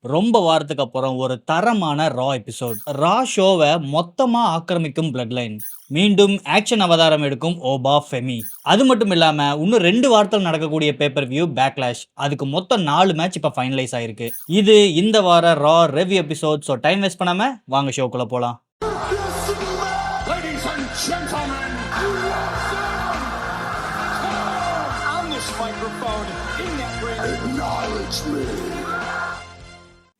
ரொம்ப வாரத்துக்கு அப்புறம் ஒரு தரமான ரா எபிசோட். ரா ஷோவை மொத்தமா ஆக்கிரமிக்கும் பிளட் லைன். மீண்டும் ஆக்ஷன் அவதாரம் எடுக்கும் ஓபா ஃபெமி. அது மட்டும் இல்லாம இன்னும் 2 வாரத்தில் நடக்கக்கூடிய பேப்பர் வியூ பேக்லாஷ். அதுக்கு மொத்தம் 4 மேட்ச் இப்ப ஃபைனலைஸ் ஆயிருக்கு. இது இந்த வார Raw review episode. So time waste பண்ணாம வாங்க ஷோக்குள்ள போலாம். Ladies and gentlemen, on this microphone, in that ring, acknowledge me.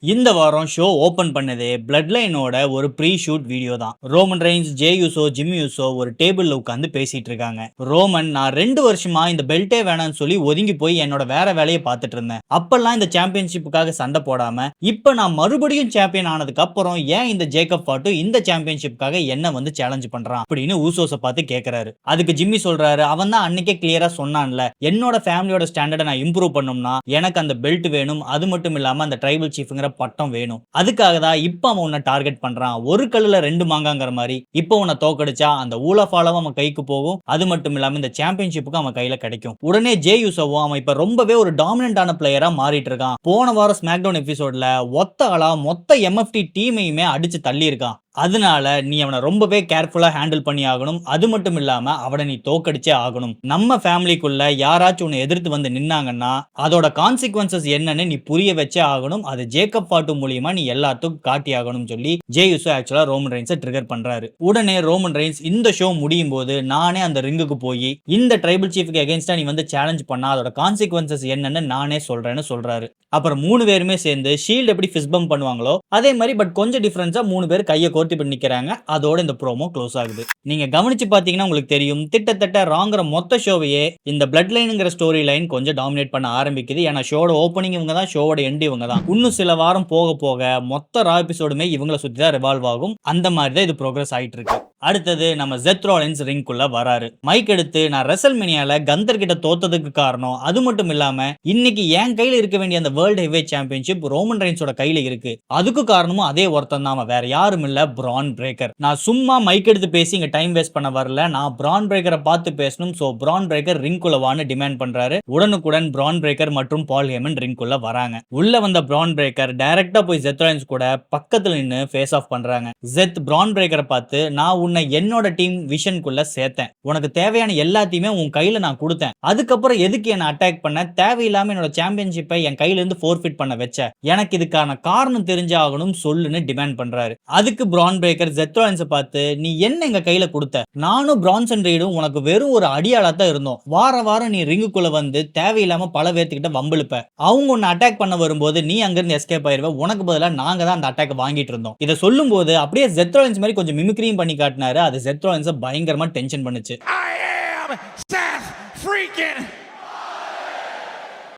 இந்த வாரம் ஷோ ஓபன் பண்ணதே பிளட் லைனோட ஒரு ப்ரீ ஷூட் வீடியோ தான். Roman Reigns, J Uso, Jimmy Uso ஒரு டேபிள்ல உட்காந்து பேசிட்டு இருக்காங்க. ரோமன், நான் 2 வருஷமா இந்த பெல்ட்டே வேணாம்னு சொல்லி ஒதுங்கி போய் என்னோட வேற வேலையை பார்த்துட்டு இருந்தேன். அப்பெல்லாம் இந்த சாம்பியன்ஷிப்புக்காக சண்டை போடாம இப்ப நான் மறுபடியும் சாம்பியன் ஆனதுக்கு அப்புறம் ஏன் இந்த ஜேக்கப் பாட்டு இந்த சாம்பியன்ஷிப்புக்காக என்ன வந்து சேலஞ்ச் பண்றான் அப்படின்னு ஊசோஸை பார்த்து கேட்கிறாரு. அதுக்கு ஜிம்மி சொல்றாரு, அவன் தான் அன்னைக்கே கிளியரா சொன்னான்ல, என்னோட ஃபேமிலியோட ஸ்டாண்டர்டை நான் இம்ப்ரூவ் பண்ணணும்னா எனக்கு அந்த பெல்ட் வேணும், அது மட்டும் இல்லாம அந்த ட்ரைபல் சீஃப்ங்கிற பட்டம் வேணும். அதுக்காக தான் இப்ப அவன் உன்னை டார்கெட் பண்றான். ஒரு கல்லுல 2 மாங்காங்கிற மாதிரி இப்ப உன்னை தோக்கடிச்சா அந்த ஊலஃபாலவும் அவன் கைக்கு போகும், அது மட்டும் இல்லாம இந்த சாம்பியன்ஷிப்புக்கு அவன் கையில கிடைக்கும். உடனே ஜே யூசோவும் அவன் இப்ப ரொம்பவே ஒரு டாமினன்டான பிளேயரா மாறிட்டு இருக்கான். போன வாரம் ஸ்மாக்டவுன் எபிசோட்ல ஒத்த ஆளா மொத்த எம்எஃப்டி டீமையுமே அடிச்சு தள்ளி இருக்கான். அதனால நீ அவனை ரொம்பவே கேர்ஃபுல்லா ஹேண்டில் பண்ணி ஆகணும். அது மட்டும் இல்லாம அவனை நீ தோக்கடிச்சே ஆகணும். நம்ம ஃபேமிலிக்குள்ள யாராச்சும் உன்னை எதிர்த்து வந்து நின்னாங்கன்னா அதோட கான்சிக்வன்சஸ் என்னன்னு நீ புரிய வச்சே ஆகணும். அது ஜேக்கப் பாட்டு மூலியமா நீ எல்லாத்துக்கும் காட்டி ஆகணும் சொல்லி ஜே யூசோ ஆக்சுவலா ரோமன் ரெயின்ஸை ட்ரிகர் பண்றாரு. உடனே ரோமன் ரெயின்ஸ், இந்த ஷோ முடியும் போது நானே அந்த ரிங்குக்கு போய் இந்த ட்ரைபல் சீஃப்க்கு அகைன்ஸ்டா நீ வந்து சேலஞ்ச் பண்ணா அதோட கான்சிக்வன்சஸ் என்னன்னு நானே சொல்றேன்னு சொல்றாரு. அப்புறம் 3 பேருமே சேர்ந்து ஷீல்ட் எப்படி ஃபிஸ்ட் பம்ப் பண்ணுவாங்களோ அதே மாதிரி பட் கொஞ்சம் டிஃபரன்ஸா 3 பேர் கையை கோர்த்து பண்ணி நிக்கிறாங்க. அதோட இந்த ப்ரோமோ க்ளோஸ் ஆகுது. நீங்க கவனிச்சு பாத்தீங்கன்னா உங்களுக்கு தெரியும், திட்டத்தட்ட ராங்கிற மொத்த ஷோவையே இந்த பிளட் லைனுங்கிற ஸ்டோரி லைன் கொஞ்சம் டாமினேட் பண்ண ஆரம்பிக்குது. ஏன்னா ஷோட ஓப்பனிங் இவங்க தான், ஷோட எண்ட் இவங்க தான். இன்னும் சில வாரம் போக போக மொத்த ரா எபிசோடுமே இவங்களை சுத்தி தான் ரிவால்வ் ஆகும். அந்த மாதிரி தான் இது ப்ரோக்ரஸ் ஆயிட்டு இருக்கு. அடுத்தது நம்ம செத் ராலின்ஸ் ரிங்குள்ள வராரு. மைக் எடுத்து, நான் ரெசல்மேனியால கந்தர் கிட்ட தோத்ததுக்கு காரணம் அது மட்டும் இல்லாம இன்னைக்கு என் கையில இருக்க வேண்டிய அந்த வேர்ல்ட் ஹெவிவெயிட் சாம்பியன்ஷிப் ரோமன் ரெயின்ஸோட கையில இருக்கு. அதுக்கு காரணமும் அதே ஒருத்தன் தான், வேற யாரும் இல்ல, பிரான் பிரேக்கர். நான் சும்மா மைக் எடுத்து பேசி இங்க டைம் வேஸ்ட் பண்ண வரல, நான் பிரான் பிரேக்கரை பார்த்து பேசணும். சோ பிரான் பிரேக்கர் ரிங்குள்ள வான்னு டிமாண்ட் பண்றாரு. உடனுக்குடன் பிரான் பிரேக்கர் மற்றும் பால் ஹேமன் ரிங்குள்ள வராங்க. உள்ள வந்த பிரான் பிரேக்கர் டைரக்டா போய் செத் ராலின்ஸ் கூட பக்கத்துல நின்னு ஃபேஸ் ஆஃப் பண்றாங்க. செத் பிரான் பிரேக்கரை பார்த்து, நான் உன்னை என்னோட டீம் விஷனுக்குள்ள சேர்த்தேன், உனக்கு தேவையான எல்லாத்தையுமே உன் கையில நான் கொடுத்தேன், அதுக்கப்புறம் எதுக்கு என்ன அட்டாக் பண்ண, தேவையில்லாம என்னோட சாம்பியன்ஷிப்பை என் கையில இருந்து ஃபோர்ஃபிட் பண்ண வச்ச, எனக்கு இதுக்கான காரணம் தெரிஞ்சாகணும் சொல்லுன்னு டிமாண்ட் பண்றாரு. அதுக்கு பிரான் பிரேக்கர் செத் ராலின்ஸை பார்த்து, நீ என்ன எங்க கையில கொடுத்த, நானும் பிரான்சன் ரீடும் உனக்கு வெறும் ஒரு அடியாளா தான் இருந்தோம், வாரம் நீ ரிங்குக்குள்ள வந்து தேவையில்லாம பல பேர்த்துக்கிட்ட வம்பிழுப்ப, அவங்க உன்னை அட்டாக் பண்ண வரும்போது நீ அங்கிருந்து எஸ்கேப் ஆயிருவ, உனக்கு பதிலா நாங்க தான் அந்த அட்டாக் வாங்கிட்டு இருந்தோம். இதை சொல்லும் போது அப்படியே செத் ராலின்ஸ் மாதிரி கொஞ்சம் மிமிக்ரியும் பண்ணி காட்டினாரு. அது செத் ராலின்ஸை பயங்கரமா டென்ஷன் பண்ணுச்சு.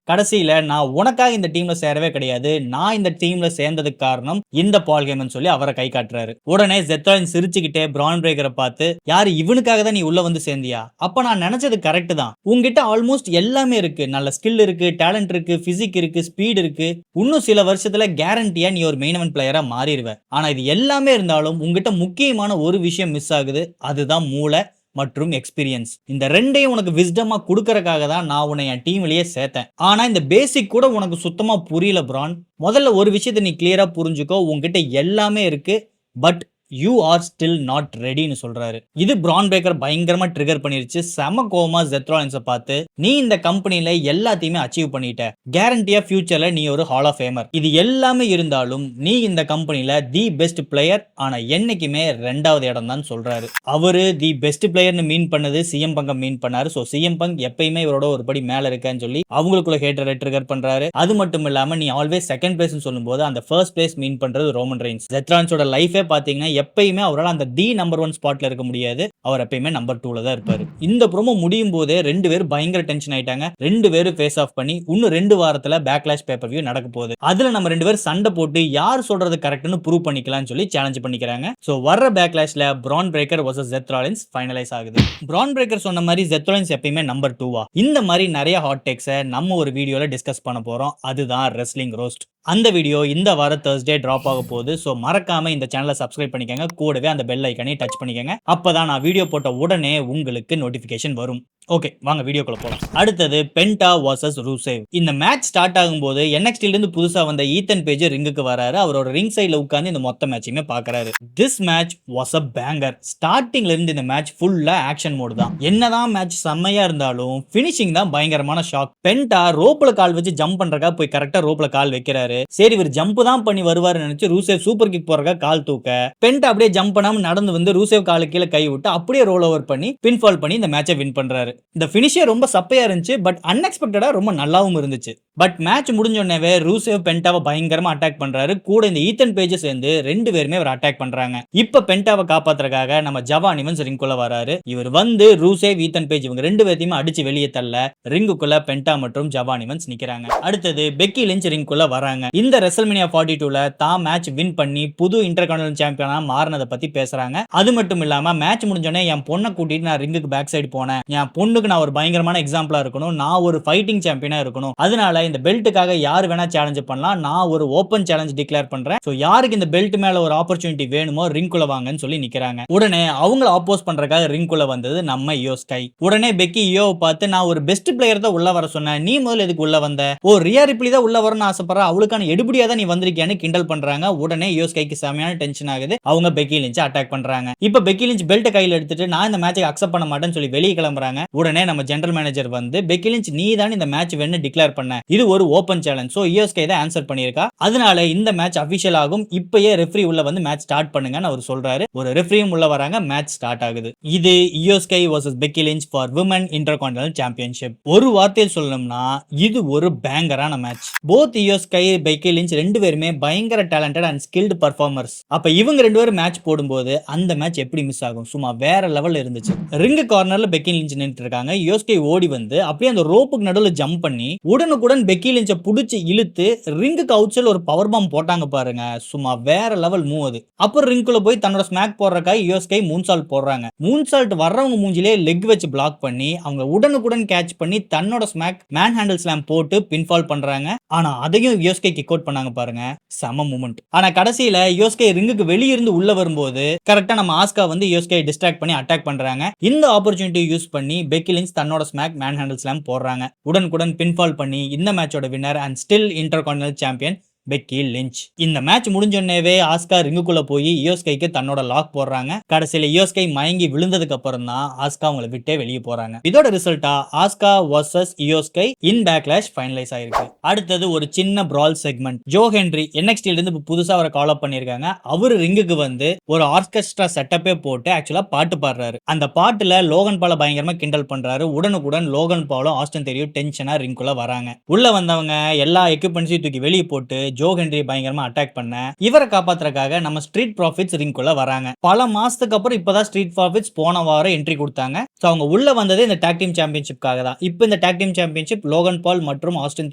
கடைசியில நான் உனக்காக இந்த டீம்ல சேரவே கிடையாது, நான் இந்த டீம்ல சேர்ந்ததுக்கு காரணம் இந்த பால் ஹேமன் சொல்லி அவரை கை காட்டுறாரு. உடனே செத் ராலின்ஸ் சிரிச்சுக்கிட்டே பிரான் பிரேக்கரை பார்த்து, யாரு இவனுக்காக தான் நீ உள்ள வந்து சேர்ந்தியா, அப்ப நான் நினைச்சது கரெக்ட் தான், உங்ககிட்ட ஆல்மோஸ்ட் எல்லாமே இருக்கு, நல்ல ஸ்கில் இருக்கு, டேலண்ட் இருக்கு, பிசிக் இருக்கு, ஸ்பீட் இருக்கு, இன்னும் சில வருஷத்துல கேரண்டியா நீ ஒரு மெயின் எவென்ட் பிளேயரா மாறிடுவ. ஆனா இது எல்லாமே இருந்தாலும் உங்ககிட்ட முக்கியமான ஒரு விஷயம் மிஸ் ஆகுது, அதுதான் மூளை மற்றும் எக்ஸ்பீரியன்ஸ். இந்த ரெண்டையும் உனக்கு விஸ்டமா கொடுக்கறதுக்காக தான் நான் உன்னை என் டீம்லயே சேர்த்தேன். ஆனா இந்த பேசிக் கூட உனக்கு சுத்தமா புரியல பிரான். முதல்ல ஒரு விஷயத்தை நீ கிளியரா புரிஞ்சுக்கோ, உன்கிட்ட எல்லாமே இருக்கு, but you are still not ரெடின்னு சொல்றாரு. இது பிரான் பிரேக்கர் பயங்கரமா ட்ரிகர் பண்ணிருச்சு. செம கோமா செத் ராலின்ஸை பார்த்து, நீ இந்த கம்பெனில எல்லாத்தையுமே அச்சீவ் பண்ணிட்ட, கேரண்டியா ஃபியூச்சர்ல நீ ஒரு ஹால் ஆஃப் ஃபேமர், இது எல்லாமே இருந்தாலும் நீ இந்த கம்பெனில தி பெஸ்ட் பிளேயர், ஆனா என்னைக்குமே 2வது இடம் தான் சொல்றாரு. அவரு தி பெஸ்ட் பிளேயர்னு மீன் பண்ணது சிஎம் பங்க மீன் பண்ணாரு. சோ சிஎம் பங்க் எப்பயுமே இவரோட ஒரு படி மேல இருக்கன்னு சொல்லி அவங்களுக்குள்ள ஹேட்டரை ட்ரிகர் பண்றாரு. அது மட்டும் இல்லாம நீ ஆல்வேஸ் செகண்ட் பிளேஸ் சொல்லும் போது அந்த ஃபர்ஸ்ட் பிளேஸ் மீன் பண்றது ரோமன் ரெயின்ஸ். செத் ராலின்ஸோட லைஃபே பாத்தீங்கன்னா எப்பயுமே அவரால் அந்த தி நம்பர் 1 ஸ்பாட்ல இருக்க முடியாது, அவர் எப்பயுமே நம்பர் 2ல தான் இருப்பாரு. இந்த ப்ரோமோ முடியும் போதே 2 பேரும் பயங்கர டென்ஷன் ஆயிட்டாங்க. 2 பேரும் ஃபேஸ் ஆஃப் பண்ணி இன்னும் 2 வாரத்துல பேக்லாஷ் பேப்பர் வியூ நடக்க போகுது. அதுல நம்ம 2 பேரும் சண்டை போட்டு யார் சொல்றது கரெக்ட்னு ப்ரூவ் பண்ணிக்கலாம்னு சொல்லி சேலஞ்ச் பண்ணிக்கிறாங்க. சோ வர்ற பேக்லாஷ்ல பிரான் பிரேக்கர் vs செத் ராலின்ஸ் ஃபைனலைஸ் ஆகுது. பிரான் பிரேக்கர் சொன்ன மாதிரி செத் ராலின்ஸ் எப்பயுமே நம்பர் 2வா, இந்த மாதிரி நிறைய ஹாட் டேக்ஸை நம்ம ஒரு வீடியோல டிஸ்கஸ் பண்ண போறோம். அதுதான் ரெஸ்லிங் ரோஸ்ட். அந்த வீடியோ இந்த வார Thursday டிராப் ஆக போகுது. ஸோ மறக்காம இந்த சேனலை சப்ஸ்கிரைப் பண்ணிக்கங்க, கூடவே அந்த பெல் ஐக்கனை டச் பண்ணிக்கங்க. அப்பதான் நான் வீடியோ போட்ட உடனே உங்களுக்கு நோட்டிபிகேஷன் வரும். ஓகே, வாங்க வீடியோக்குள்ள போலாம். அடுத்தது பென்டா vs ரூசேவ். இந்த மேட்ச் ஸ்டார்ட் ஆகும்போது NXT ல இருந்து புதுசா வந்த ஈத்தன் பேஜ் ரிங்குக்கு வராரு. அவரோட ரிங் சைடுல உட்கார்ந்து இந்த மொத்த மேட்சையுமே பார்க்கறாரு. This match was a banger. ஸ்டார்டிங்ல இருந்து இந்த மேட்ச் ஃபுல்லா ஆக்ஷன் மோட் தான். என்னதான் மேட்ச் செம்மையா இருந்தாலும் ஃபினிஷிங் தான் பயங்கரமான ஷாக். பென்டா ரோப்ல கால் வச்சு ஜம்ப் பண்றதுக்காக போய் கரெக்டா ரோப்ல கால் வைக்கிறாரு. சரி இவர் ஜம்ப் தான் பண்ணி வருவாருன்னு நினைச்சு ரூசேவ் சூப்பர் கிக் போறதுக்காக கால் தூக்க பென்டா அப்படியே ஜம்ப் பண்ணாம நடந்து வந்து ரூசேவ் காலுக்கு கீழே கை விட்டு அப்படியே ரோல் ஓவர் பண்ணி பின்ஃபால் பண்ணி இந்த மேட்சை வின் பண்றாரு. இந்த ஃபினிஷே ரொம்ப சப்பையா இருந்துச்சு, பட் அன்எக்ஸ்பெக்டடா ரொம்ப நல்லாவும் இருந்துச்சு. பட் மேட்ச் முடிஞ்சோடனே ரூசேவ் பென்டாவை பயங்கரமா அட்டாக் பண்றாரு. கூட இந்த ஈத்தன் பேஜ் சேர்ந்து ரெண்டு பேருமே அவர் அட்டாக் பண்றாங்க. இப்ப பென்டாவை காப்பாத்துறதுக்காக நம்ம ஜவான் இவன்ஸ் ரிங்குள்ள வராரு. இவர் வந்து ரூசேவ் ஈத்தன் பேஜ் இவங்க ரெண்டு பேரையும் அடிச்சு வெளியே தள்ள ரிங்குக்குள்ள பென்டா மற்றும் ஜவான் இவன்ஸ் நிக்கிறாங்க. அடுத்தது பெக்கி லிஞ்ச் ரிங்குள்ள வராங்க. இந்த ரெசல்மேனியா 42ல தான் மேட்ச் வின் பண்ணி புது இன்டர்கான்டினென்டல் சாம்பியனா மாறினதை பத்தி பேசுறாங்க. அது மட்டும் இல்லாம மேட்ச் முடிஞ்சோடனே என் பொண்ணை கூட்டிட்டு நான் ரிங்குக்கு பேக் சைடு போனேன். என் பொண்ணுக்கு நான் ஒரு பயங்கரமான எக்ஸாம்பிளா இருக்கணும். நான் ஒரு ஃபைட்டிங் சாம்பியனா இருக்கணும். அதனால இந்த பெல்ட்டுக்காக யார் வேணா சேலஞ்ச் பண்ணலாம். நான் ஒரு ஓபன் சேலஞ்ச் டிக்ளேர் பண்றேன். சோ யாருக்கு இந்த பெல்ட் மேல ஒரு ஆப்பர்ச்சுனிட்டி வேணுமோ ரிங்குள்ள வாங்கன்னு சொல்லி நிக்கிறாங்க. உடனே அவங்கள ஆப்போஸ் பண்றதுக்காக ரிங்குள்ள வந்தது நம்ம இயோ ஸ்கை. உடனே பெக்கி இயோவை பார்த்து நான் ஒரு பெஸ்ட் பிளேயர் தான் உள்ள வர சொன்னேன். நீ முதல்ல எதுக்கு உள்ள வந்த? ஓ ரியா ரிப்ளி தான் உள்ள வரணும்னு ஆசைப்படுற, அவளுக்கான எடுபடியா தான் நீ வந்திருக்கியான்னு கிண்டல் பண்றாங்க. உடனே இயோ ஸ்கைக்கு செமையான டென்ஷன் ஆகுது. அவங்க பெக்கி லிஞ்ச் அட்டாக் பண்றாங்க. இப்ப பெக்கி லிஞ்ச் பெல்ட் கையில எடுத்துட்டு நான் இந்த மேட்சை அக்செப்ட் பண்ண மாட்டேன்னு சொல்லி வெளியே கிளம்புறாங்க. உடனே நம்ம ஜெனரல் மேனேஜர் வந்து பெக்கி லிஞ்ச் நீ தான் இந்த மேட்ச் வேணும்னு டிக்ளேர் பண்ண, இது ஒரு ஓபன் சேலஞ்ச். சோ இயோ ஸ்கை தான் ஆன்சர் பண்ணிருக்கா. அதனால இந்த மேட்ச் அபிஷியல் ஆகும். இப்பயே ரெஃப்ரி உள்ள வந்து மேட்ச் ஸ்டார்ட் பண்ணுங்கன்னு அவர் சொல்றாரு. ஒரு ரெஃப்ரியும் உள்ள வராங்க. மேட்ச் ஸ்டார்ட் ஆகுது. இது Iyo Sky vs Becky Lynch for women intercontinental championship. ஒரு வார்த்தையில் சொல்லணும்னா இது ஒரு பேங்கரான match. Both Iyo Sky Becky Lynch ரெண்டு பேருமே பயங்கர டேலண்டட் அண்ட் ஸ்கில்டு பர்ஃபார்மர்ஸ். அப்ப இவங்க ரெண்டு பேரும் மேட்ச் போடும்போது அந்த மேட்ச் எப்படி மிஸ் ஆகும்? சும்மா வேற லெவல்ல இருந்துச்சு. ரிங் கார்னர்ல பெக்கி லிஞ்ச் நின்னுட்டு இருக்காங்க. இயோ ஸ்கை ஓடி வந்து அப்படியே அந்த ரோப்புக்கு நடுவுல ஜம்ப் பண்ணி உடனுக்குடன் பெக்கி லிஞ்ச புடிச்சு இழுத்து ரிங்குக்கு அவுட் சைடுல ஒரு பவர் பாம் போட்டாங்க பாருங்க. சும்மா வேற லெவல் மூவ் அது. அப்புறம் ரிங்குக்குள்ள போய் தன்னோட ஸ்மாக் போடுறதுக்காக இயோ ஸ்கை மூன்சால்ட் போடுறாங்க. மூன்சால்ட் வர்றவங்க மூஞ்சிலே லெக் வச்சு பிளாக் பண்ணி அவங்க உடனுக்குடன் கேட்ச் பண்ணி தன்னோட ஸ்மாக் மேன் ஹேண்டில் ஸ்லாம் போட்டு பின்ஃபால் பண்றாங்க. ஆனா அதையும் இயோ ஸ்கை கிக் அவுட் பண்ணாங்க பாருங்க. செம மூமெண்ட். ஆனா கடைசியில இயோ ஸ்கை ரிங்குக்கு வெளிய இருந்து உள்ள வரும்போது கரெக்டா நம்ம ஆஸ்கா வந்து இயோ ஸ்கை டிஸ்ட்ராக்ட் பண்ணி அட்டாக் பண்றாங்க. இந்த ஆப்பர்ச்சுனிட்டி யூஸ் பண்ணி பெக்கி லிஞ்ச் தன்னோட ஸ்மாக் மேன் ஹேண்டில் ஸ்லாம் போடுறாங்க. உடனுக்குடன் பின்ஃபால் பண்ணி இந்த மேட்சோட winner and still intercontinental champion Becky Lynch. இந்த மேட்ச் முடிஞ்சோடனே ஆஸ்கா ரிங்குக்குள்ள போய் இயோ ஸ்கைக்கு தன்னோட லாக் போடுறாங்க. கடைசியில இயோ ஸ்கை மயங்கி விழுந்ததுக்கு அப்புறம் தான் ஆஸ்கா அவங்களை விட்டே வெளியே போறாங்க. இதோட ரிசல்ட்டா ஆஸ்கா vs இயோ ஸ்கை இன் பேக்லாஷ் ஃபைனலைஸ் ஆயிருக்கு. அடுத்தது ஒரு சின்ன பிரால் செக்மெண்ட். ஜோ ஹென்றி NXT ல இருந்து புதுசா அவரை கால் அப் பண்ணிருக்காங்க. அவரு ரிங்குக்கு வந்து ஒரு ஆர்கெஸ்ட்ரா செட்டப்பே போட்டு ஆக்சுவலா பாட்டு பாடுறாரு. அந்த பாட்டுல லோகன் பால பயங்கரமா கிண்டல் பண்றாரு. உடனுக்குடன் லோகன் பாலும் ஆஸ்டன் தெரியும் டென்ஷனா ரிங்குக்குள்ள வராங்க. உள்ள வந்தவங்க எல்லா எக்யூப்மெண்ட்ஸையும் தூக்கி வெளியே போட்டு ஜோ ஹென்றி பயங்கரமா அட்டாக் பண்ண இவரை காப்பாத்துறதுக்காக நம்ம ஸ்ட்ரீட் ப்ராஃபிட்ஸ் ரிங்குக்குள்ள வராங்க. பல மாசத்துக்கு அப்புறம் இப்பதான் ஸ்ட்ரீட் ப்ராஃபிட்ஸ் போன வாரம் என்ட்ரி கொடுத்தாங்க. சோ அவங்க உள்ள வந்தது இந்த டாக் டீம் சாம்பியன்ஷிப்காக தான். இப்போ இந்த டாக் டீம் சாம்பியன்ஷிப் லோகன் பால் மற்றும் ஆஸ்டன்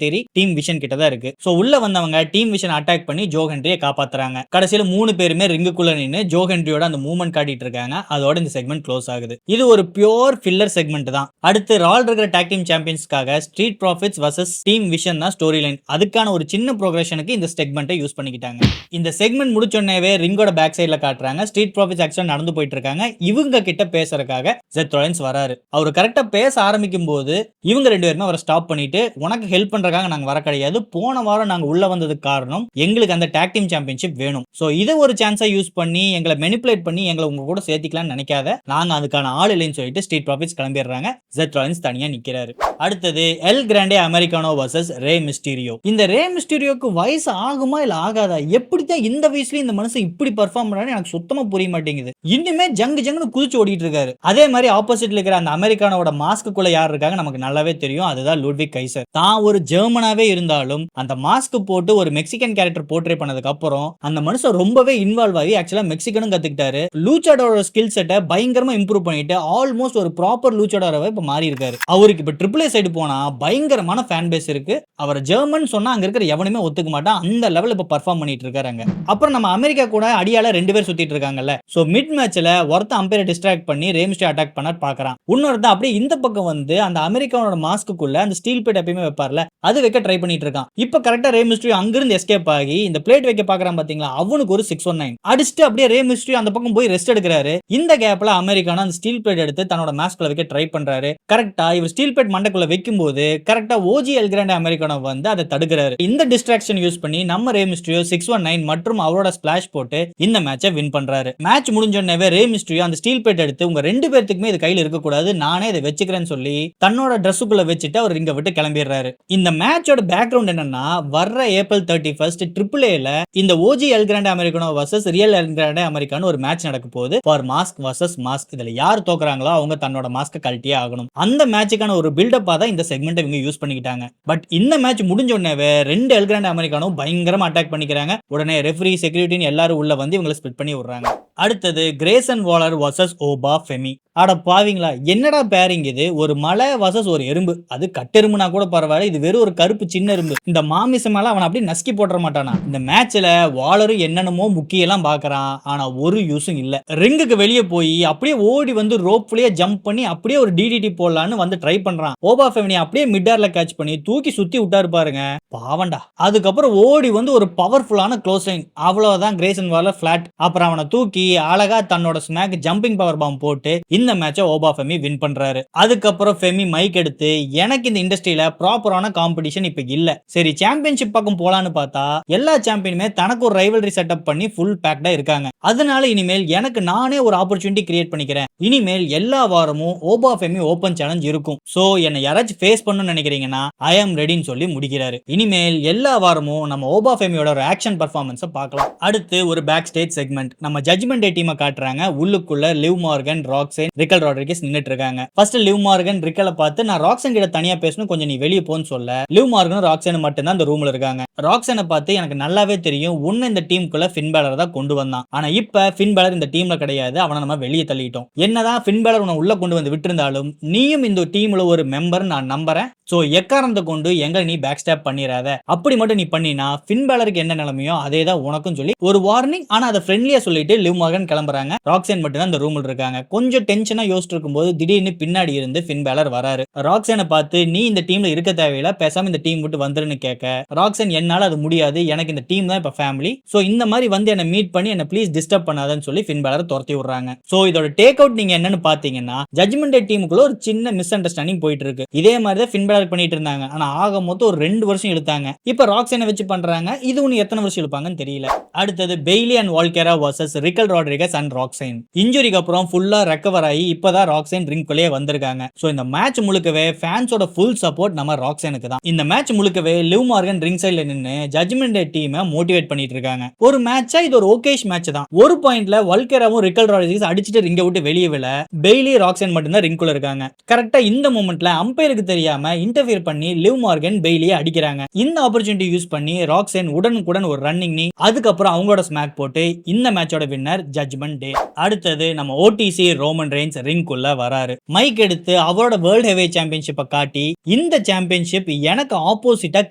தியரி டீம் விஷன் கிட்ட தான் இருக்கு. சோ உள்ள வந்தவங்க டீம் விஷன் அட்டாக் பண்ணி ஜோ ஹென்ரியை காப்பாத்துறாங்க. கடைசியில 3 பேருமே ரிங்குக்குள்ள நின்னு ஜோ ஹென்ரியோட அந்த மூவ்மெண்ட் காட்டிட்டு இருக்காங்க. அதோட இந்த செக்மெண்ட் க்ளோஸ் ஆகுது. இது ஒரு பியூர் ஃபில்லர் செக்மெண்ட் தான். அடுத்து ரால் இருக்கிற டாக் டீம் சாம்பியன்ஸ்க்காக Street Profits vs team Vision தான் ஸ்டோரி லைன். அதுக்கான ஒரு சின்ன ப்ரோக்ரஷனுக்கு இந்த செக்மெண்ட்டை யூஸ் பண்ணிக்கிட்டாங்க. இந்த செக்மெண்ட் முடிச்சோடனே ரிங்கோட பேக் சைடுல காட்டுறாங்க. ஸ்ட்ரீட் ப்ராஃபிட்ஸ் ஆக்சுவலா நடந்து போயிட்டு இருக்காங்க. இவங்க கிட்ட பேசுறதுக்காக செத் ராலின்ஸ் வராரு. அவர் கரெக்டா பேச ஆரம்பிக்கும் போது இவங்க ரெண்டு பேருமே அவரை ஸ்டாப் பண்ணிட்டு உனக்கு ஹெல்ப் பண்றதுக்காக நாங்க வர கிடையாது. போன வாரம் நாங்க உள்ள வந்ததுக்கு காரணம் எங்களுக்கு அந்த டாக் டீம் சாம்பியன்ஷிப் வேணும். சோ இதை ஒரு சான்ஸா யூஸ் பண்ணி எங்களை மெனிப்புலேட் பண்ணி எங்களை உங்க கூட சேர்த்திக்கலாம்னு நினைக்காத. நாங்க அதுக்கான ஆள் இல்லைன்னு சொல்லிட்டு ஸ்ட்ரீட் ப்ராஃபிட்ஸ் கிளம்பிடுறாங்க. செத் ராலின்ஸ் தனியா நிக்கிறாரு. அடுத்தது எல் கிராண்டே அமெரிக்கானோ vs ரே மிஸ்டீரியோ. இந்த ரே மிஸ்டீரியோக்கு வயசு ஆகுமா இல்ல ஆகாதா? எப்படித்தான் இந்த வயசுல இந்த மனுஷன் இப்படி பெர்ஃபார்ம் பண்றான்னு எனக்கு சுத்தமா புரிய மாட்டேங்குது. இன்னுமே ஜங்குன்னு குதிச்சு ஓடிட்டு இருக்காரு. அதே மாதிரி ஆப்போசிட்ல இருக்கிற அந்த அமெரிக்கானோட மாஸ்க்குள்ள யார் இருக்காங்க நமக்கு நல்லாவே தெரியும். அதுதான் லூட்விக் கைசர். தான் ஒரு ஜெர்மனாவே இருந்தாலும் அந்த மாஸ்க் போட்டு ஒரு மெக்சிகன் கேரக்டர் போர்ட்ரே பண்ணதுக்கு அப்புறம் அந்த மனுஷன் ரொம்பவே இன்வால்வ் ஆகி ஆக்சுவலா மெக்சிகனும் கத்துக்கிட்டாரு. லூச்சாடோட ஸ்கில் செட்டை பயங்கரமா இம்ப்ரூவ் பண்ணிட்டு ஆல்மோஸ்ட் ஒரு ப்ராப்பர் லூச்சாடோரவை இப்ப மாறி இருக்காரு. அவருக்கு இப்ப ட்ரிபிள் ஏ சைடு போனா பயங்கரமான ஃபேன் பேஸ் இருக்கு. அவர் ஜெர்மன் சொன்னா அங்க இருக்கிற எவனுமே ஒத்துக்க மாட்டான். மாட்டான், அந்த லெவல் இப்ப பெர்ஃபார்ம் பண்ணிட்டு இருக்காருங்க. அப்புறம் நம்ம அமெரிக்கா கூட அடியால 2 பேர் சுத்திட்டு இருக்காங்கல்ல. சோ மிட் மேட்ச்ல ஒருத்த அம்பையரை டிஸ்ட்ராக்ட் பண்ணி ரே மிஸ்டரியோ அட்டாக் பண்ண பார்க்கறான். இன்னொருத்தன் அப்படியே இந்த பக்கம் வந்து அந்த அமெரிக்காவோட மாஸ்க்குள்ள அந்த ஸ்டீல் பிளேட் எப்பயுமே வைப்பார்ல, அது வைக்க ட்ரை பண்ணிட்டு இருக்கான். இப்ப கரெக்ட்டா ரே மிஸ்டரியோ அங்கிருந்து எஸ்கேப் ஆகி இந்த பிளேட் வைக்க பார்க்கறான் பாத்தீங்களா, அவனுக்கு ஒரு 619 அடிச்சிட்டு அப்படியே ரே மிஸ்டரியோ அந்த பக்கம் போய் ரெஸ்ட் எடுக்கிறாரு. இந்த கேப்ல அமெரிக்கான அந்த ஸ்டீல் பிளேட் எடுத்து தன்னோட மாஸ்க்குள்ள வைக்க ட்ரை பண்றாரு. கரெக்ட்டா இவர் ஸ்டீல் பிளேட் மண்டைக்குள்ள வைக்கும்போது கரெக்ட்டா ஓஜி எல் கிராண்டே அமெரிக்கானோ வந்து அதை தடுக்கிறாரு. இந்த டிஸ்ட்ராக்ஷன் யூஸ் பண்ணி நம்ம ரே மிஸ்டரியோ 619 மற்றும் அவரோட ஸ்பிளாஷ் போட்டு இந்த மேட்சை வின் பண்றாரு. மேட்ச் முடிஞ்சோடனே ரே மிஸ்டரியோ அந்த ஸ்டீல் பிளேட் எடுத்து உங்க 2 பேத்துக்குமே இது கையில இருக்க கூடாது, நானே இதை வச்சுக்கிறேன்னு சொல்லி தன்னோட ட்ரெஸ்ஸுக்குள்ள வச்சுட்டு அவர் ரிங்க விட்டு கிளம்பிடுறாரு. இந்த மேட்சோட பேக்ரவுண்ட் என்னன்னா, வர்ற ஏப்ரல் 31 ட்ரிபிள் ஏல இந்த OG El Grande Americano versus real El Grande Americano ஒரு மேட்ச் நடக்க போகுது. For mask versus mask. இதுல யார் தோக்குறாங்களோ அவங்க தன்னோட மாஸ்க கழட்டியே ஆகணும். அந்த மேட்சுக்கான ஒரு பில்டப்பா தான் இந்த செக்மெண்ட் இவங்க யூஸ் பண்ணிக்கிட்டாங்க. பட் இந்த மேட்ச் முடிஞ்ச உடனே 2 எல் கிராண்டே அமெரிக்கானோ பயங்கரமா அட்டாக் பண்ணிக்கிறாங்க. உடனே ரெஃபரி செக்யூரிட்டின்னு எல்லாரும் உள்ள வந்து இவங்களை ஸ்பிளிட் பண்ணி விடுறாங்க. அடுத்தது கிரேசன் வாலர் வர்சஸ் ஓபா ஃபெமி. அட பாவீங்களா, என்னடா பேரிங் இது? ஒரு மலை வர்சஸ் ஒரு எறும்பு. அது கட்டெரும்புனா கூட பரவாயில்ல, இது வெறும் ஒரு கருப்பு சின்ன எறும்பு. இந்த மாமிசம் மேல அவன் அப்படியே நஸ்கி போட்டுற மாட்டானா? இந்த மேட்ச்ல வாலரும் என்னென்னமோ முக்கியெல்லாம் பாக்குறான், ஆனா ஒரு யூஸும் இல்ல. ரிங்குக்கு வெளியே போய் அப்படியே ஓடி வந்து ரோப்லயே ஜம்ப் பண்ணி அப்படியே ஒரு டிடிடி போடலான்னு வந்து ட்ரை பண்றான். ஓபா ஃபெமினி அப்படியே மிட்டர்ல கேட்ச் பண்ணி தூக்கி சுத்தி விட்டாரு பாருங்க, பாவண்டா. அதுக்கப்புறம் ஓடி வந்து ஒரு பவர்ஃபுல்லான க்ளோஸ் லைன், அவ்வளவுதான். Grayson வாலர் plot. அப்புறம் அவனை தூக்கி அழகா தன்னோட ஸ்மாக் ஜம்பிங் பவர் பாம் போட்டு இந்த மேட்சை ஓபா ஃபெமி வின் பண்றாரு. அதுக்கப்புறம் ஃபெமி மைக் எடுத்து, எனக்கு இந்த இண்டஸ்ட்ரியில ப்ராப்பரான காம்படிஷன் இப்ப இல்ல, சரி சாம்பியன்ஷிப் பக்கம் போலான்னு பார்த்தா எல்லா சாம்பியனுமே தனக்கு ஒரு ரைவல்ரி செட்டப் பண்ணி ஃபுல் பேக்டா இருக்காங்க. அதனால இனிமேல் எனக்கு நானே ஒரு ஆப்பர்ச்சுனிட்டி கிரியேட் பண்ணிக்கிறேன். இனிமேல் எல்லா வாரமும் ஓபா ஃபெமி ஓபன் சேலஞ்ச் இருக்கும். சோ என்ன யாராச்சும் ஃபேஸ் பண்ணணும்னு நினைக்கிறீங்கன்னா ஐ ஆம் ரெடின்னு சொல்லி முடிக்கிறாரு. இனிமேல் எல்லா வாரமும் நம்ம ஓபா ஃபெமியோட ஒரு ஆக்ஷன் பர்ஃபார்மன்ஸை பார்க்கலாம். அடுத்து ஒரு பேக் ஸ்டேஜ் செக்மெண்ட். நம்ம ஜட்ஜ்மெண்ட் டே டீமை காட்டுறாங்க. உள்ளுக்குள்ள லிவ் மார்கன், ராக்சன், ரிக்கல் ராட்ரிகஸ் நின்னுட்டு இருக்காங்க. ஃபர்ஸ்ட் லிவ் மார்கன் ரிக்கலை பார்த்து, நான் ராக்சன் கிட்ட தனியா பேசணும், கொஞ்சம் நீ வெளியே போன்னு சொல்ல, லிவ் மார்கனும் ராக்சன் மட்டும் தான் அந்த ரூம்ல இருக்காங்க. ராக்சனை பார்த்து, எனக்கு நல்லாவே தெரியும் உன்ன இந்த டீமுக்குள்ள ஃபின் பேலர் தான் கொண்டு வந்தான், ஆனா இப்ப ஃபின் பேலர் இந்த டீம்ல கிடையாது, அவனை நம்ம வெளியே தள்ளிட்டோம். என்னதான் ஃபின் பேலர் உன்னை உள்ள கொண்டு வந்து விட்டிருந்தாலும் நீயும் இந்த டீம்ல ஒரு மெம்பர் நான் நம்புறேன். சோ எக்காரணத்தை கொண்டு எங்களை நீ பேக் ஸ்டாப் பண்ணிராத. அப்படி மட்டும் நீ பண்ணினா ஃபின் பேலருக்கு என்ன நிலைமையோ அதே தான் உனக்கும் சொல்லி ஒரு வார்னிங். ஆனா அதை ஃப்ரெண்ட்லியா சொல்லிட்டு லிவ் மார்கன் கிளம்புறாங்க. ராக்சன் மட்டும் தான் அந்த ரூம்ல இருக்காங்க. கொஞ்சம் டென்ஷனா யோசிச்சு இருக்கும்போது திடீர்னு பின்னாடி இருந்து ஃபின் பேலர் வராரு. ராக்சனை பார்த்து, நீ இந்த டீம்ல இருக்க தேவையில்ல, பேசாம இந்த டீம் விட்டு வந்துருன்னு கேட்க, ராக்சன் என்னால அது முடியாது, எனக்கு இந்த டீம் தான் இப்ப ஃபேமிலி, சோ இந்த மாதிரி வந்து என்ன மீட் பண்ணி என்ன ப்ளீஸ் டிஸ்டர்ப் பண்ணாதன்னு சொல்லி ஃபின் பேலரை துரத்தி விடுறாங்க. சோ இதோட டேக் அவுட் நீங்க என்னன்னு பாத்தீங்கன்னா, ஜட்ஜ்மெண்ட் டே டீமுக்குள்ள ஒரு சின்ன மிஸ் அண்டர்ஸ்டாண்டிங் போயிட்டு இருக்கு. இதே மாதிரி தான் ஃபின் பேலர் பண்ணிட்டு இருந்தாங்க. ஆனா ஆக மொத்தம் ஒரு 2 வருஷம் இழுத்தாங்க. இப்ப ராக்சனை வச்சு பண்றாங்க. இது ஒன்னு எத்தனை வருஷம் இழுப்பாங்கன்னு தெரியல. அடுத்தது Bayley and Valkyria versus Raquel Rodriguez and Roxanne. இன்ஜுரிக்கு அப்புறம் ஃபுல்லா ரெக்கவர் ஆகி இப்பதான் ராக்சைன் ரிங்குள்ளே வந்திருக்காங்க. சோ இந்த மேட்ச் முழுக்கவே ஃபேன்ஸோட ஃபுல் சப்போர்ட் நம்ம ராக்சைனுக்கு தான். இந்த மேட்ச் முழுக்கவே லிவ் மார்கன் ரிங் சைடுல நின்னு ஜட்ஜ்மெண்ட் டே டீமை மோட்டிவேட் பண்ணிட்டு இருக்காங்க. ஒரு மேட்சா இது ஒரு ஓகேஷ் மேட்ச் தான். ஒரு பாயிண்ட்ல வால்கேராவும் ரிக்கல் ராட்ரிகஸ் அடிச்சிட்டு ரிங்க விட்டு வெளியே விழ, பெய்லி ராக்சைன் மட்டும் தான் ரிங்குள்ள இருக்காங்க. கரெக்டா இந்த மொமெண்ட்ல அம்பையருக்கு தெரியாம இன்டர்ஃபியர் பண்ணி லிவ் மார்கன் பெய்லியை அடிக்கிறாங்க. இந்த ஆப்பர்ச்சுனிட்டி யூஸ் பண்ணி ராக்சைன் உடனுக்குடன் ஒரு ரன்னிங் நீ, அதுக்கப்புறம் அவங்களோட ஸ்மாக் போட்டு இந்த மேட்சோட வின்னர் ஜட்ஜ்மெண்ட் டே. அடுத்தது நம்ம ஓடிசி ரோமன் ரெயின்ஸ் ரிங்குள்ள வராரு. மைக் எடுத்து அவரோட வேர்ல்ட் ஹெவி சாம்பியன்ஷிப்பை காட்டி, இந்த சாம்பியன்ஷிப் எனக்கு ஆப்போசிட்டா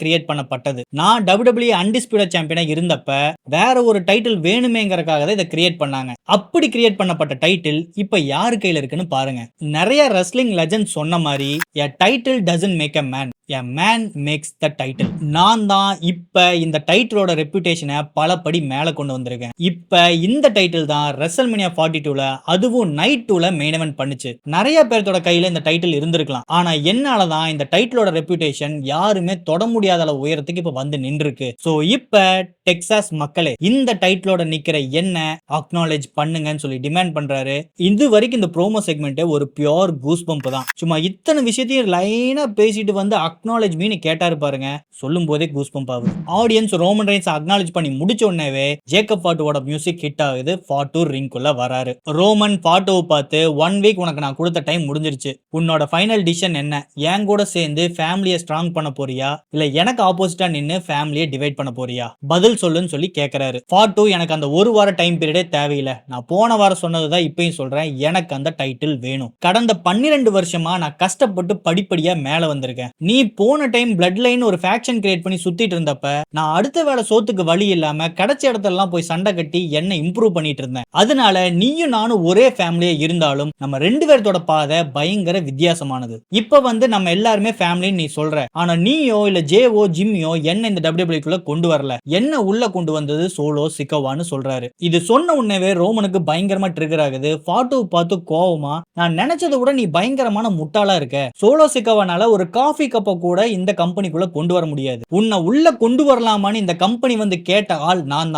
கிரியேட் பண்ணப்பட்டது, நான் WWE அன்டிஸ்பியூட்டட் சாம்பியனா இருந்தப்ப வேற ஒரு டைட்டில் வேணுமேங்கறதுக்காக தான் இதை கிரியேட் பண்ணாங்க. அப்படி கிரியேட் பண்ணப்பட்ட டைட்டில் இப்ப யாரு கையில இருக்குன்னு பாருங்க. நிறைய ரெஸ்லிங் லெஜண்ட் சொன்ன மாதிரி, a title doesn't make a man, a man makes the title. நான் தான் இப்ப இந்த டைட்டிலோட ரெப்யூட்டேஷனை பல படி மேல கொண்டு வந்திருக்கேன். இப்ப இந்த டைட்டில் தான் WrestleMania 42ல, அதுவும் நைட் 2ல மெயின் இவென்ட் பண்ணுச்சு. நிறைய பேர்த்தோட கையில இந்த டைட்டில் இருந்திருக்கலாம், ஆனா என்னால தான் இந்த டைட்டிலோட ரெப்யூட்டேஷன் யாருமே தொட முடியாத அளவு உயரத்துக்கு இப்ப வந்து நின்றுருக்கு. சோ இப்ப டெக்சாஸ் மக்களே, இந்த டைட்டிலோட நிக்கிற என்ன அக்னாலேஜ் பண்ணுங்கன்னு சொல்லி டிமாண்ட் பண்றாரு. இது வரைக்கும் இந்த ப்ரோமோ செக்மெண்ட் ஒரு பியூர் கூஸ் பம்ப் தான். சும்மா இத்தனை விஷயத்தையும் லைனா பேசிட்டு வந்து அக்னாலேஜ் மீன்னு கேட்டாரு பாருங்க, சொல்லும் போதே கூஸ் பம்ப் ஆகுது. ஆடியன்ஸ் ரோமன் ரெயின்ஸ் அக்னாலேஜ் பண்ணி முடிச்ச உடனே ஜேக்கப் ஃபாட்டோட மியூசிக் ஹிட் ஆகுது. ஃபாட்டோ ரிங்குள்ள வராரு. ரோமன் ஃபாட்டோவை பார்த்து, 1 வீக் உனக்கு நான் கொடுத்த டைம் முடிஞ்சிருச்சு, உன்னோட ஃபைனல் டிசிஷன் என்ன? என் கூட சேர்ந்து ஃபேமிலியை ஸ்ட்ராங் பண்ண போறியா, இல்ல எனக்கு ஆப்போசிட்டா நின்னு ஃபேமிலியை டிவைட் பண்ண போறியா? பதில் டைட்டில் சொல்லுன்னு சொல்லி கேக்குறாரு. ஃபாட்டு எனக்கு அந்த ஒரு வார டைம் பீரியடே தேவையில்லை, நான் போன வாரம் சொன்னதுதான் இப்பயும் சொல்றேன், எனக்கு அந்த டைட்டில் வேணும். கடந்த 12 வருஷமா நான் கஷ்டப்பட்டு படிப்படியா மேல வந்திருக்கேன். நீ போன டைம் பிளட் லைன் ஒரு ஃபேக்ஷன் கிரியேட் பண்ணி சுத்திட்டு இருந்தப்ப நான் அடுத்த வேளை சோத்துக்கு வழி இல்லாம கிடைச்ச இடத்தெல்லாம் போய் சண்டை கட்டி என்ன இம்ப்ரூவ் பண்ணிட்டு இருந்தேன். அதனால நீயும் நானும் ஒரே ஃபேமிலியா இருந்தாலும் நம்ம ரெண்டு பேர்த்தோட பாதை பயங்கர வித்தியாசமானது. இப்ப நம்ம எல்லாருமே ஃபேமிலின்னு நீ சொல்ற, ஆனா நீயோ இல்ல ஜேவோ ஜிம்மியோ என்ன இந்த WWE குள்ள கொண்டு வரல, என்ன உள்ள கொண்டு வந்தது சோலோ சிக்கவான்னு சொல்றாரு. இது சொன்ன உடனே ரோமனுக்கு பயங்கரமா ட்ரிகர் ஆகுது. ஃபாட்டு பார்த்து கோவமா, நான் நினைச்சதை விட நீ பயங்கரமான முட்டாளா இருக்க, சோலோ சிக்கவானால ஒரு காஃபி கப்பை கூட இந்த கம்பெனிக்குள்ள கொண்டு வர முடியாது, உன்னை உள்ள கொண்டு வரலாமான்னு இந்த கம்பெனி கேட்ட ஆள் நான்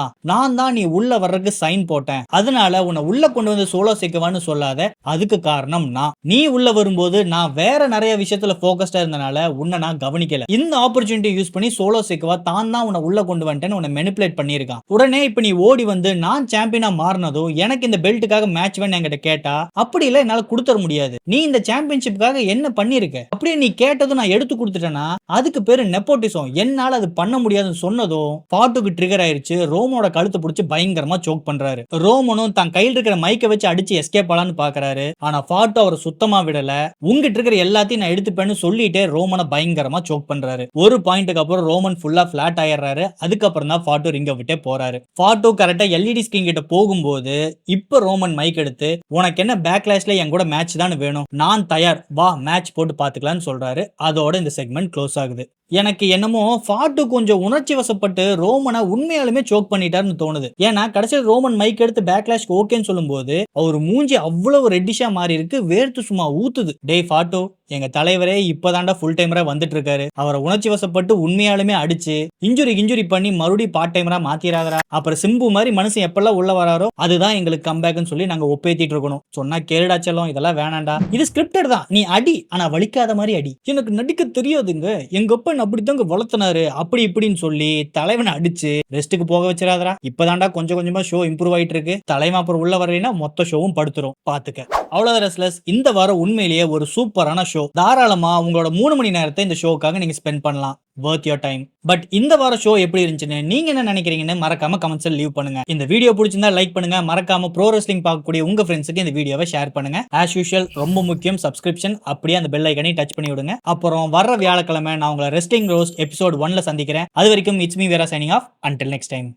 தான் நீ உள்ள வர்றதுக்கு சைன் போட்டேன், அதனால உன்னை உள்ள கொண்டு வந்து சோலோ சிக்கவான்னு சொல்லாத, அதுக்கு காரணம் நான். நீ உள்ள வரும்போது நான் வேற நிறைய விஷயத்துல போக்கஸ்டா இருந்தனால உன்னை நான் கவனிக்கல. இந்த ஆப்பர்ச்சுனிட்டி யூஸ் பண்ணி சோலோ சிக்கவா தான் உன்னை உள்ள கொண்டு வந்துட்டேன்னு உன்னை மெனிபுலேட் பண்ணிருக்கான். உடனே இப்ப நீ ஓடி வந்து நான் சாம்பியனா மாறினதும் எனக்கு இந்த பெல்ட்டுக்காக மேட்ச் வேணும் என்கிட்ட கேட்டா, அப்படி இல்ல என்னால கொடுத்துட முடியாது, நீ இந்த சாம்பியன்ஷிப்புக்காக என்ன பண்ணிருக்க, அப்படியே நீ கேட்டதும் நான் எடுத்து கொடுத்துட்டேன்னா அதுக்கு பேரு நெப்போட்டிசம், என்னால அது பண்ண முடியாதுன்னு சொன்னதும் ஃபாட்டுக்கு ட்ரிகர் ஆயிருச்சு. ரோமோட கழுத்தை பிடிச்சி பயங்கரமா சோக் பண்றாரு. ரோமனும் தான் கையில் இருக்கிற மைக்கை வச்சு அடிச்சு எஸ்கேப் ஆலான்னு பாக்குறாரு. ஆனா ஃபாட்டு அவரை சுத்தமா விடல. உங்ககிட்ட இருக்கிற எல்லாத்தையும் நான் எடுத்துப்பேன்னு சொல்லிட்டே ரோமனை பயங்கரமா சோக் பண்றாரு. ஒரு பாயிண்ட்டுக்கு அப்புறம் ரோமன் ஃபுல்லா பிளாட் ஆயிடுறாரு. அதுக்கப்புறம் தான் ஃபாட்டு ரிங்க விட்டே போறாரு. ஃபாட்டு கரெக்டா எல்இடி ஸ்கிரீன் கிட்ட போகும்போது இப்ப ரோமன் மைக் எடுத்து, உனக்கு என்ன பேக்லாஷ்ல என் கூட மேட்ச் தான் வேணும், நான் தயார், வா மேட்ச் போட்டு பாத்துக்கலாம்னு சொல்றாரு. அதோட இந்த செக்மெண்ட் க்ளோஸ் ஆகுது. எனக்கு என்னமோ ஃபாட்டு கொஞ்சம் உணர்ச்சி வசப்பட்டு ரோமனை உண்மையாலுமே சோக் பண்ணிட்டாருன்னு தோணுது. ஏன்னா கடைசியில் ரோமன் மைக் எடுத்து பேக்லாஷ்க்கு ஓகேன்னு சொல்லும்போது அவர் மூஞ்சி அவ்வளவு ரெட்டிஷா மாறி இருக்கு, வேர்த்து சும்மா ஊத்துது. டேய் ஃபாட்டு, எங்க தலைவரே இப்பதான்டா ஃபுல் டைமரா வந்துட்டு இருக்காரு, அவரை உணர்ச்சி வசப்பட்டு உண்மையாலுமே அடிச்சு இன்ஜுரி பண்ணி மறுபடியும் பார்ட் டைமரா மாத்திராதரா, அப்புறம் சிம்பு மாதிரி மனுஷன் எப்பெல்லாம் உள்ள வராரோ அதுதான் எங்களுக்கு கம்பேக்னு சொல்லி நாங்க ஒப்பேத்திட்டு இருக்கணும். சொன்னா கேளுடா செல்லம், இதெல்லாம் வேணாண்டா, இது ஸ்கிரிப்டட் தான், நீ அடி, ஆனா வலிக்காத மாதிரி அடி, எனக்கு நடிக்க தெரியாதுங்க, எங்க அப்பா அப்படித்தாங்க வளர்த்தனாரு, அப்படி இப்படின்னு சொல்லி தலைவனை அடிச்சு ரெஸ்ட்டுக்கு போக வச்சிடாதரா. இப்பதான்டா கொஞ்சம் கொஞ்சமா ஷோ இம்ப்ரூவ் ஆயிட்டு இருக்கு, தலைவன் அப்புறம் உள்ள வரலைன்னா மொத்த ஷோவும் படுத்துரும், பாத்துக்க. அவ்வளவு ரெஸ்லர்ஸ், இந்த வாரம் உண்மையிலேயே ஒரு சூப்பரான ஷோ. தாராளமா உங்களோட 3 மணி நேரத்தை இந்த ஷோக்காக நீங்க ஸ்பெண்ட் பண்ணலாம். worth your time. பட் இந்த வார ஷோ எப்படி இருந்துச்சுன்னு நீங்க என்ன நினைக்கிறீங்கன்னு மறக்காம கமெண்ட்ஸ்ல லீவ் பண்ணுங்க. இந்த வீடியோ பிடிச்சிருந்தா லைக் பண்ணுங்க. மறக்காம ப்ரோ ரெஸ்லிங் பார்க்கக்கூடிய உங்க ஃப்ரெண்ட்ஸுக்கு இந்த வீடியோவை ஷேர் பண்ணுங்க. ஆஸ் யூஷுவல் ரொம்ப முக்கியம் சப்ஸ்கிரிப்ஷன், அப்படியே அந்த பெல் ஐக்கனை டச் பண்ணி விடுங்க. அப்புறம் வர்ற வியாழக்கிழமை நான் உங்களை ரெஸ்லிங் ரோஸ்ட் எபிசோட் 1ல சந்திக்கிறேன். அது வரைக்கும் it's me vera signing off. until next time.